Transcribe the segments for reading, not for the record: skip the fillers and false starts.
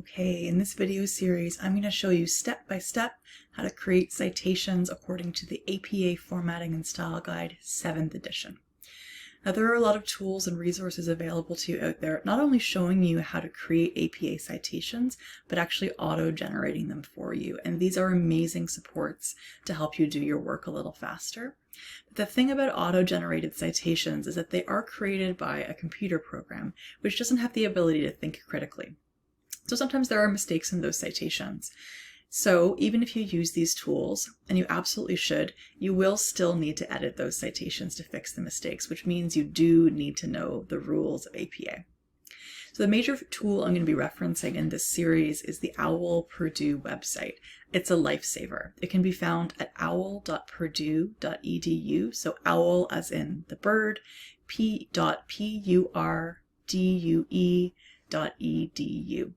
Okay, in this video series, I'm going to show you step by step how to create citations according to the APA Formatting and Style Guide 7th edition. Now, there are a lot of tools and resources available to you out there, not only showing you how to create APA citations, but actually auto-generating them for you. And these are amazing supports to help you do your work a little faster. But the thing about auto-generated citations is that they are created by a computer program, which doesn't have the ability to think critically. So sometimes there are mistakes in those citations. So even if you use these tools, and you absolutely should, you will still need to edit those citations to fix the mistakes, which means you do need to know the rules of APA. So the major tool I'm going to be referencing in this series is the OWL Purdue website. It's a lifesaver. It can be found at owl.purdue.edu. So owl as in the bird, p.purdue.edu.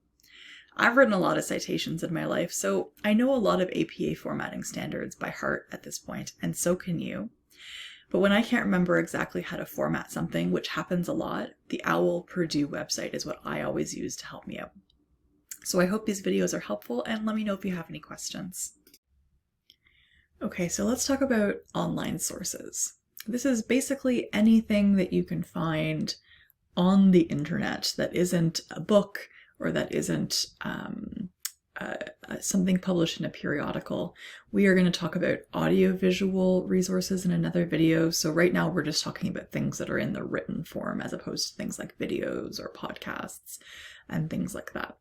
I've written a lot of citations in my life, so I know a lot of APA formatting standards by heart at this point, and so can you. But when I can't remember exactly how to format something, which happens a lot, the OWL Purdue website is what I always use to help me out. So I hope these videos are helpful, and let me know if you have any questions. Okay, so let's talk about online sources. This is basically anything that you can find on the internet that isn't a book, or that isn't something published in a periodical. We are going to talk about audiovisual resources in another video. So right now we're just talking about things that are in the written form as opposed to things like videos or podcasts and things like that.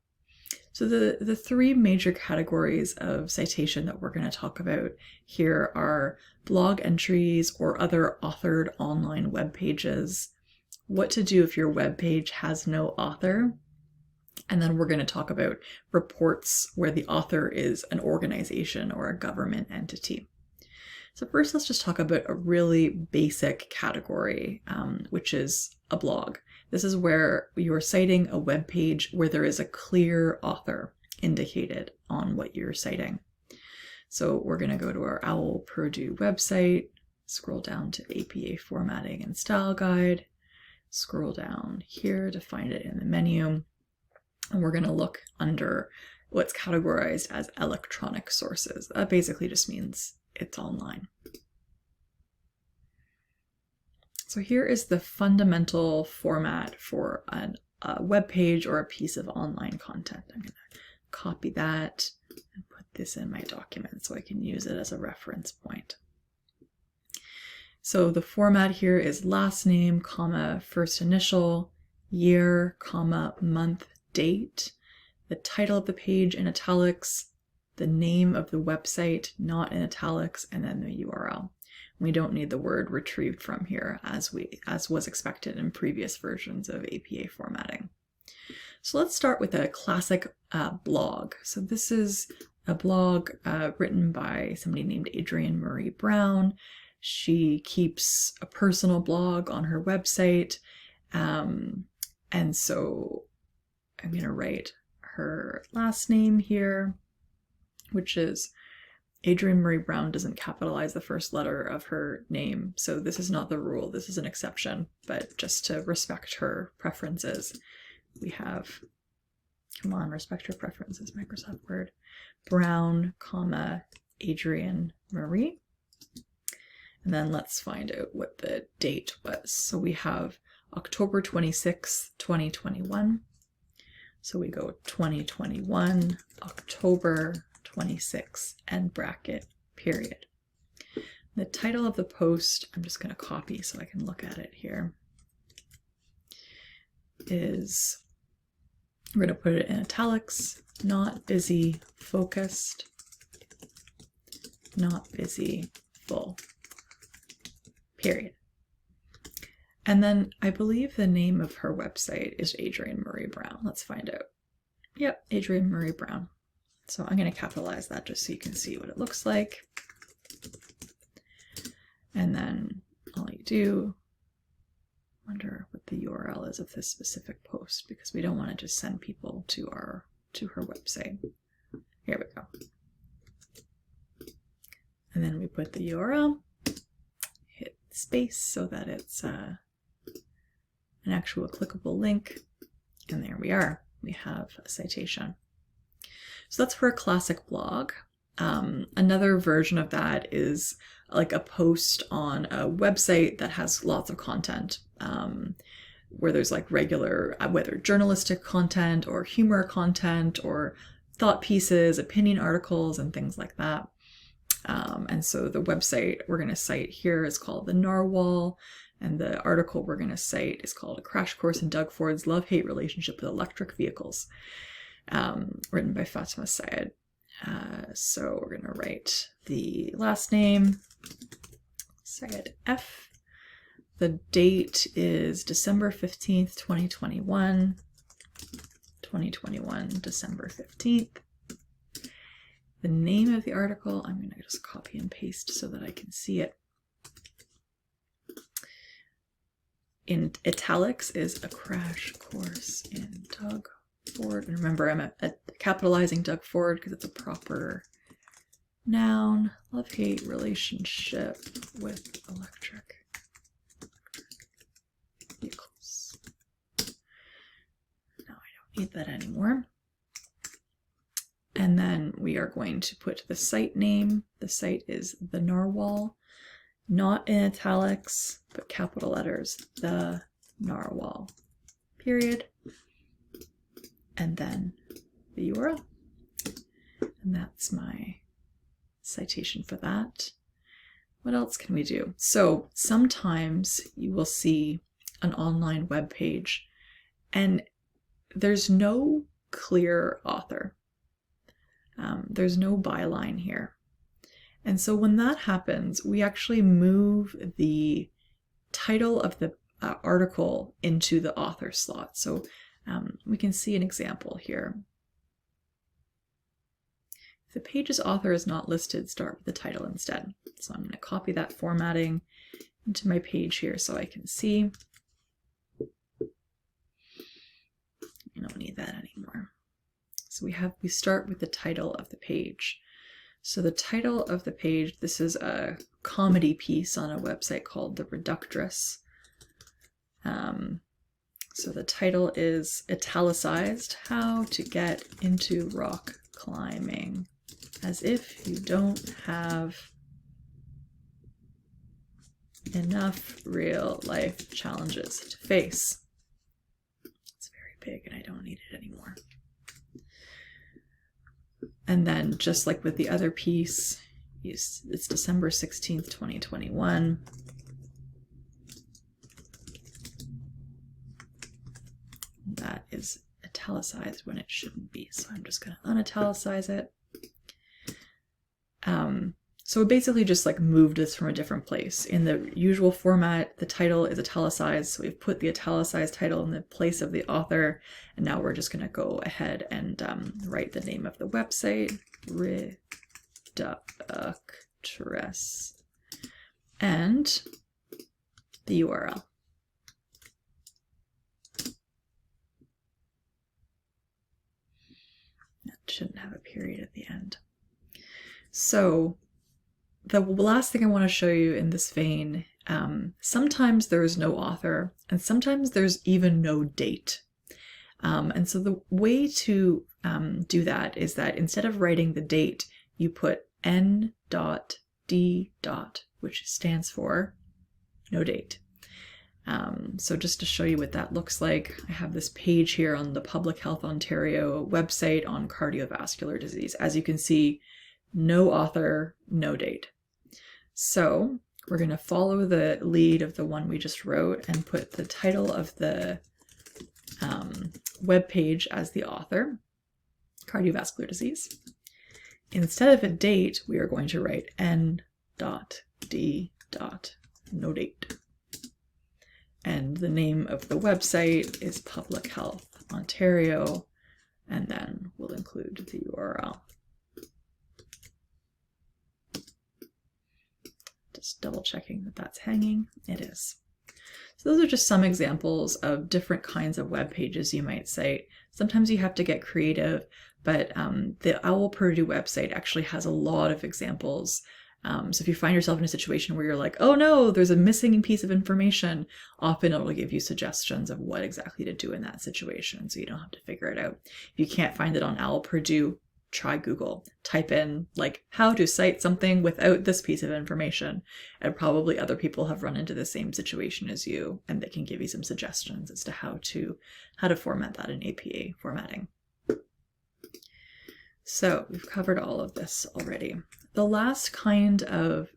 So the three major categories of citation that we're going to talk about here are blog entries or other authored online web pages, what to do if your web page has no author, and then we're going to talk about reports where the author is an organization or a government entity. So first, let's just talk about a really basic category, which is a blog. This is where you're citing a web page where there is a clear author indicated on what you're citing. So we're going to go to our OWL Purdue website, scroll down to APA Formatting and Style Guide, scroll down here to find it in the menu. And we're going to look under what's categorized as electronic sources. That basically just means it's online. So here is the fundamental format for a web page or a piece of online content. I'm going to copy that and put this in my document so I can use it as a reference point. So the format here is last name, comma, first initial, year, comma, month, date, the title of the page in italics, the name of the website not in italics, and then the URL. We don't need the word retrieved from here as was expected in previous versions of APA formatting. So let's start with a classic blog. So this is a blog written by somebody named Adrienne Marie Brown. She keeps a personal blog on her website, and so I'm going to write her last name here, which is Adrienne Marie Brown doesn't capitalize the first letter of her name. So this is not the rule. This is an exception, but just to respect her preferences, we have, come on, respect her preferences, Microsoft Word, Brown, comma, Adrienne Marie. And then let's find out what the date was. So we have October 26th, 2021. So we go 2021, October 26, end bracket, period. The title of the post, I'm just going to copy so I can look at it here, is, we're going to put it in italics, not busy, focused, not busy, full, period. And then I believe the name of her website is Adrienne Marie Brown. Let's find out. Yep, Adrienne Marie Brown. So I'm going to capitalize that just so you can see what it looks like. And then all you do, wonder what the URL is of this specific post, because we don't want to just send people to her website. Here we go. And then we put the URL, hit space so that it's an actual clickable link, and there we are. We have a citation. So that's for a classic blog. Another version of that is like a post on a website that has lots of content, where there's like regular, whether journalistic content or humor content or thought pieces, opinion articles, and things like that. And so the website we're going to cite here is called The Narwhal, and the article we're going to cite is called A Crash Course in Doug Ford's Love-Hate Relationship with Electric Vehicles, written by Fatima Syed. So we're going to write the last name, Syed F. The date is December 15th, 2021. 2021, December 15th. The name of the article, I'm going to just copy and paste so that I can see it. In italics is A Crash Course in Doug Ford. And remember, I'm capitalizing Doug Ford because it's a proper noun. Love-hate relationship with electric vehicles. No, I don't need that anymore. And then we are going to put the site name. The site is The Narwhal, not in italics, but capital letters, The Narwhal, period. And then the URL. And that's my citation for that. What else can we do? So sometimes you will see an online web page and there's no clear author. There's no byline here. And so when that happens, we actually move the title of the article into the author slot. So we can see an example here. If the page's author is not listed, start with the title instead. So I'm going to copy that formatting into my page here so I can see. I don't need that anymore. So we start with the title of the page. So the title of the page, this is a comedy piece on a website called The Reductress. So the title is italicized, How to Get into Rock Climbing, as if you don't have enough real life challenges to face. It's very big and I don't need it anymore. And then just like with the other piece, it's December 16th, 2021. That is italicized when it shouldn't be. So I'm just going to unitalicize it. So it basically just like moved this from a different place. In the usual format, the title is italicized. So we've put the italicized title in the place of the author. And now we're just going to go ahead and write the name of the website, Reductress, and the URL. That shouldn't have a period at the end. So the last thing I want to show you in this vein, sometimes there is no author and sometimes there's even no date. And so the way to do that is that instead of writing the date, you put N.D. which stands for no date. So just to show you what that looks like, I have this page here on the Public Health Ontario website on cardiovascular disease. As you can see, no author, no date. So we're going to follow the lead of the one we just wrote and put the title of the web page as the author, cardiovascular disease. Instead of a date, we are going to write N.D. no date. And the name of the website is Public Health Ontario, and then we'll include the URL. Just double checking that that's hanging. It is. So those are just some examples of different kinds of web pages you might cite. Sometimes you have to get creative, but the OWL Purdue website actually has a lot of examples. So if you find yourself in a situation where you're like, oh no, there's a missing piece of information, often it'll give you suggestions of what exactly to do in that situation, so you don't have to figure it out. If you can't find it on OWL Purdue, try Google. Type in like how to cite something without this piece of information, and probably other people have run into the same situation as you, and they can give you some suggestions as to how to format that in APA formatting. So we've covered all of this already. The last kind of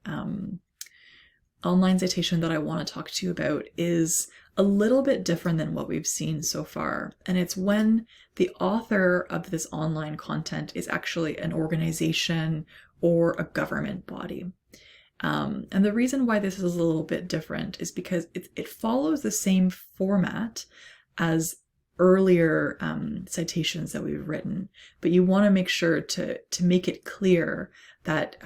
online citation that I want to talk to you about is a little bit different than what we've seen so far. And it's when the author of this online content is actually an organization or a government body. And the reason why this is a little bit different is because it follows the same format as earlier citations that we've written, but you want to make sure to make it clear that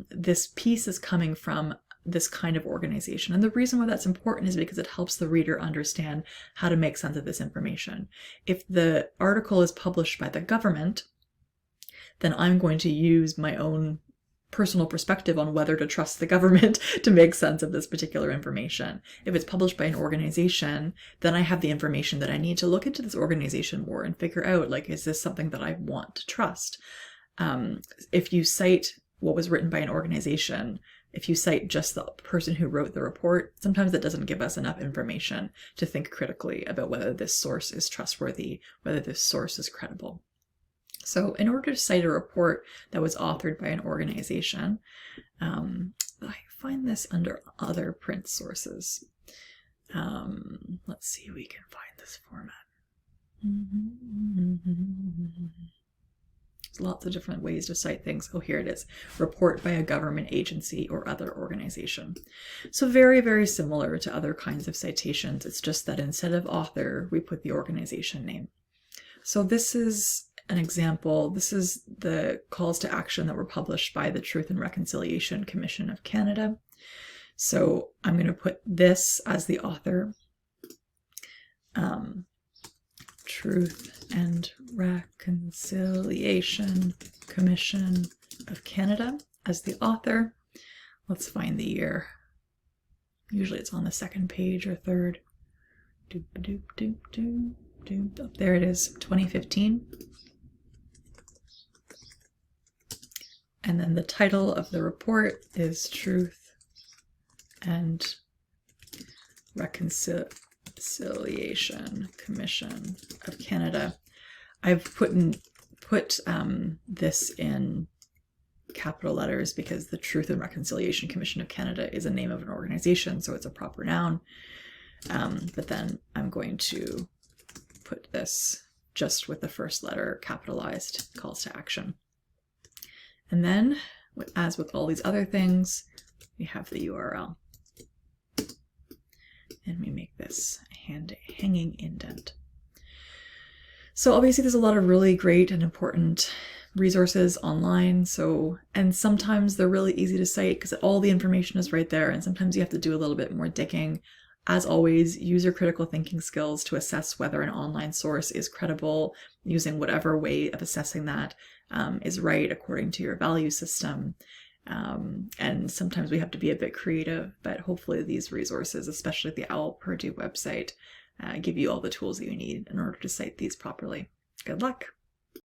this piece is coming from this kind of organization. And the reason why that's important is because it helps the reader understand how to make sense of this information. If the article is published by the government, then I'm going to use my own personal perspective on whether to trust the government to make sense of this particular information. If it's published by an organization, then I have the information that I need to look into this organization more and figure out, like, is this something that I want to trust? If you cite what was written by an organization, if you cite just the person who wrote the report, sometimes that doesn't give us enough information to think critically about whether this source is trustworthy, whether this source is credible. So in order to cite a report that was authored by an organization, I find this under other print sources. Let's see if we can find this format. There's lots of different ways to cite things. Oh, here it is. Report by a government agency or other organization. So very, very similar to other kinds of citations. It's just that instead of author, we put the organization name. So this is an example. This is the calls to action that were published by the Truth and Reconciliation Commission of Canada. So I'm going to put this as the author. Truth and Reconciliation Commission of Canada as the author. Let's find the year. Usually it's on the second page or third. There it is, 2015. And then the title of the report is Truth and Reconciliation Commission of Canada. I've put this in capital letters because the Truth and Reconciliation Commission of Canada is a name of an organization, so it's a proper noun. But then I'm going to put this just with the first letter capitalized, calls to action. And then, as with all these other things, we have the URL. And we make this a hanging indent. So obviously there's a lot of really great and important resources online. And sometimes they're really easy to cite because all the information is right there. And sometimes you have to do a little bit more digging. As always, use your critical thinking skills to assess whether an online source is credible, using whatever way of assessing that is right according to your value system. And sometimes we have to be a bit creative, but hopefully these resources, especially the OWL Purdue website, give you all the tools that you need in order to cite these properly. Good luck!